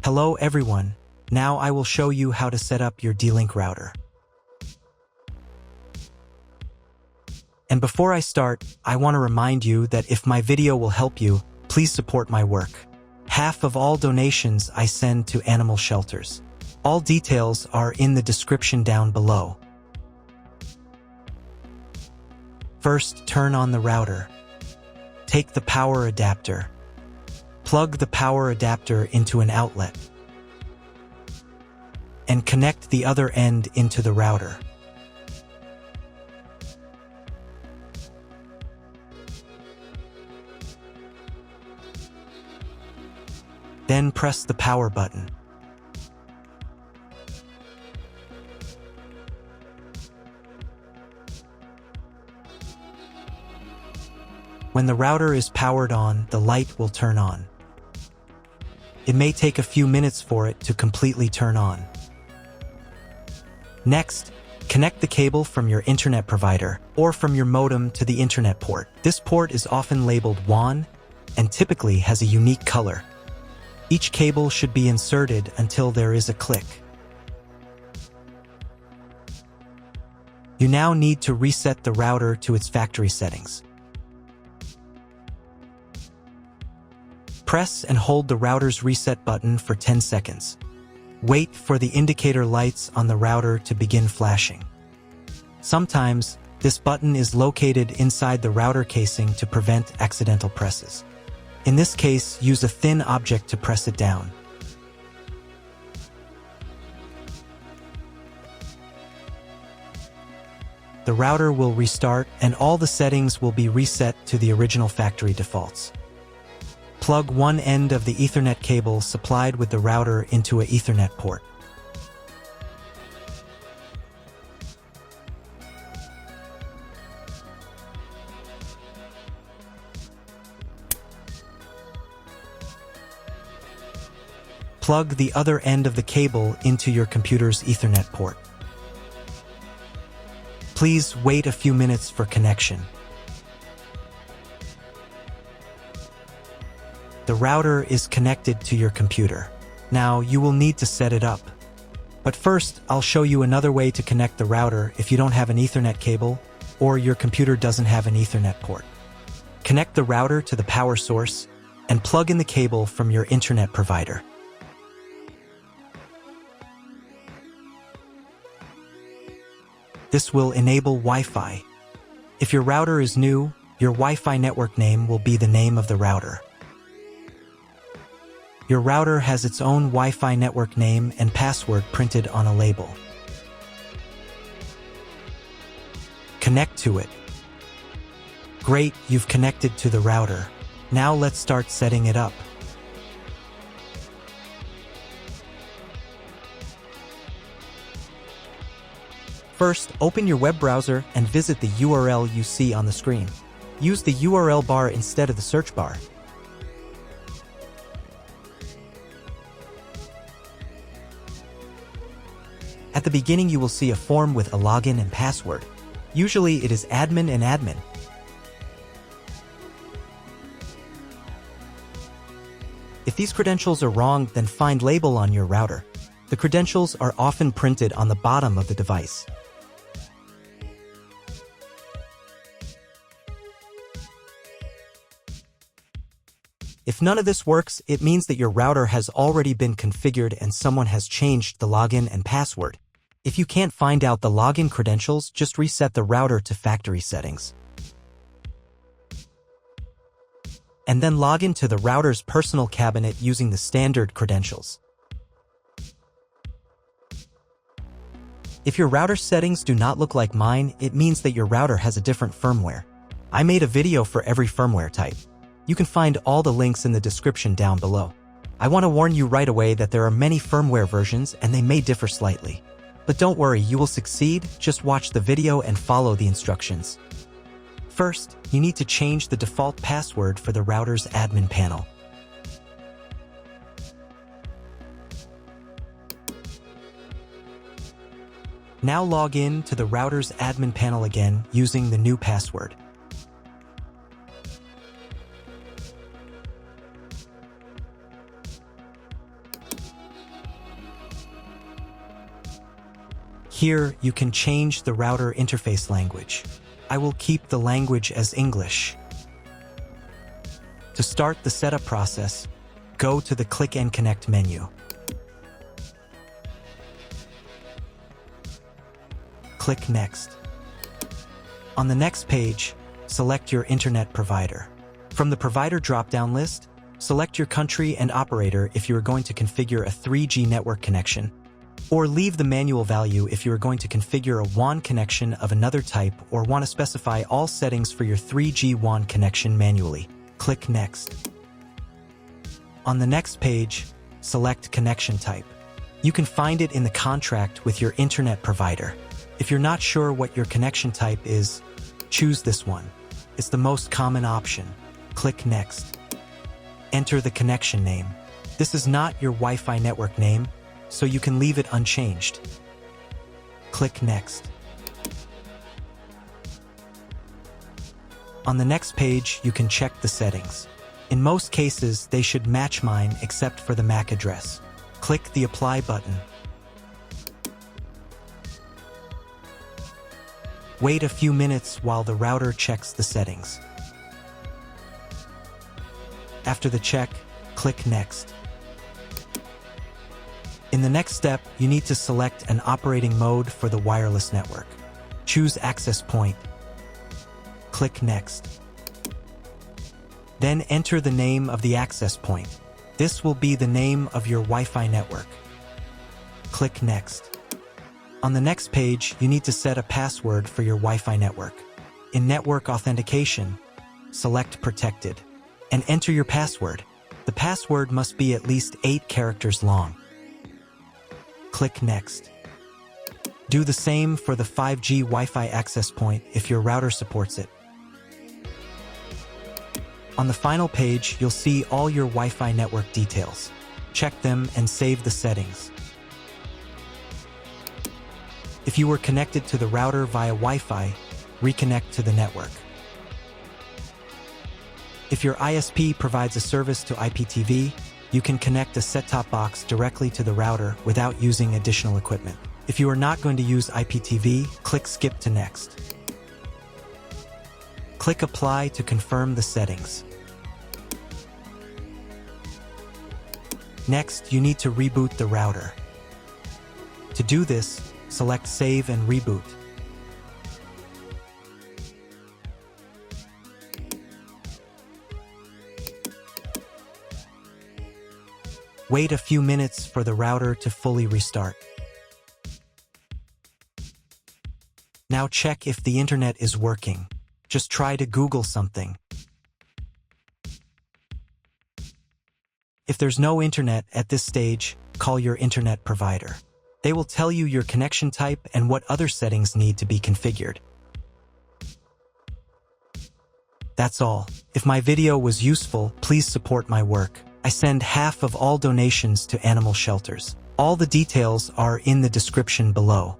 Hello everyone, now I will show you how to set up your D-Link router. And before I start, I want to remind you that if my video will help you, please support my work. Half of all donations I send to animal shelters. All details are in the description down below. First, turn on the router. Take the power adapter. Plug the power adapter into an outlet. And connect the other end into the router. Then press the power button. When the router is powered on, the light will turn on. It may take a few minutes for it to completely turn on. Next, connect the cable from your internet provider or from your modem to the internet port. This port is often labeled WAN and typically has a unique color. Each cable should be inserted until there is a click. You now need to reset the router to its factory settings. Press and hold the router's reset button for 10 seconds. Wait for the indicator lights on the router to begin flashing. Sometimes, this button is located inside the router casing to prevent accidental presses. In this case, use a thin object to press it down. The router will restart and all the settings will be reset to the original factory defaults. Plug one end of the Ethernet cable supplied with the router into an Ethernet port. Plug the other end of the cable into your computer's Ethernet port. Please wait a few minutes for connection. The router is connected to your computer. Now you will need to set it up. But first, I'll show you another way to connect the router if you don't have an Ethernet cable or your computer doesn't have an Ethernet port. Connect the router to the power source and plug in the cable from your internet provider. This will enable Wi-Fi. If your router is new, your Wi-Fi network name will be the name of the router. Your router has its own Wi-Fi network name and password printed on a label. Connect to it. Great, you've connected to the router. Now let's start setting it up. First, open your web browser and visit the URL you see on the screen. Use the URL bar instead of the search bar. At the beginning, you will see a form with a login and password. Usually, it is admin and admin. If these credentials are wrong, then find label on your router. The credentials are often printed on the bottom of the device. If none of this works, it means that your router has already been configured and someone has changed the login and password. If you can't find out the login credentials, just reset the router to factory settings. And then log into the router's personal cabinet using the standard credentials. If your router settings do not look like mine, it means that your router has a different firmware. I made a video for every firmware type. You can find all the links in the description down below. I want to warn you right away that there are many firmware versions and they may differ slightly. But don't worry, you will succeed, just watch the video and follow the instructions. First, you need to change the default password for the router's admin panel. Now log in to the router's admin panel again using the new password. Here, you can change the router interface language. I will keep the language as English. To start the setup process, go to the Click and Connect menu. Click Next. On the next page, select your internet provider. From the provider drop-down list, select your country and operator if you are going to configure a 3G network connection, or leave the manual value if you are going to configure a WAN connection of another type or want to specify all settings for your 3G WAN connection manually. Click Next. On the next page, select connection type. You can find it in the contract with your internet provider. If you're not sure what your connection type is, choose this one. It's the most common option. Click Next. Enter the connection name. This is not your Wi-Fi network name, so you can leave it unchanged. Click Next. On the next page, you can check the settings. In most cases, they should match mine except for the MAC address. Click the Apply button. Wait a few minutes while the router checks the settings. After the check, click Next. In the next step, you need to select an operating mode for the wireless network. Choose Access Point. Click Next. Then enter the name of the access point. This will be the name of your Wi-Fi network. Click Next. On the next page, you need to set a password for your Wi-Fi network. In Network Authentication, select Protected and enter your password. The password must be at least 8 characters long. Click Next. Do the same for the 5G Wi-Fi access point if your router supports it. On the final page, you'll see all your Wi-Fi network details. Check them and save the settings. If you were connected to the router via Wi-Fi, reconnect to the network. If your ISP provides a service to IPTV, you can connect a set-top box directly to the router without using additional equipment. If you are not going to use IPTV, click Skip to Next. Click Apply to confirm the settings. Next, you need to reboot the router. To do this, select Save and Reboot. Wait a few minutes for the router to fully restart. Now check if the internet is working. Just try to Google something. If there's no internet at this stage, call your internet provider. They will tell you your connection type and what other settings need to be configured. That's all. If my video was useful, please support my work. I send half of all donations to animal shelters. All the details are in the description below.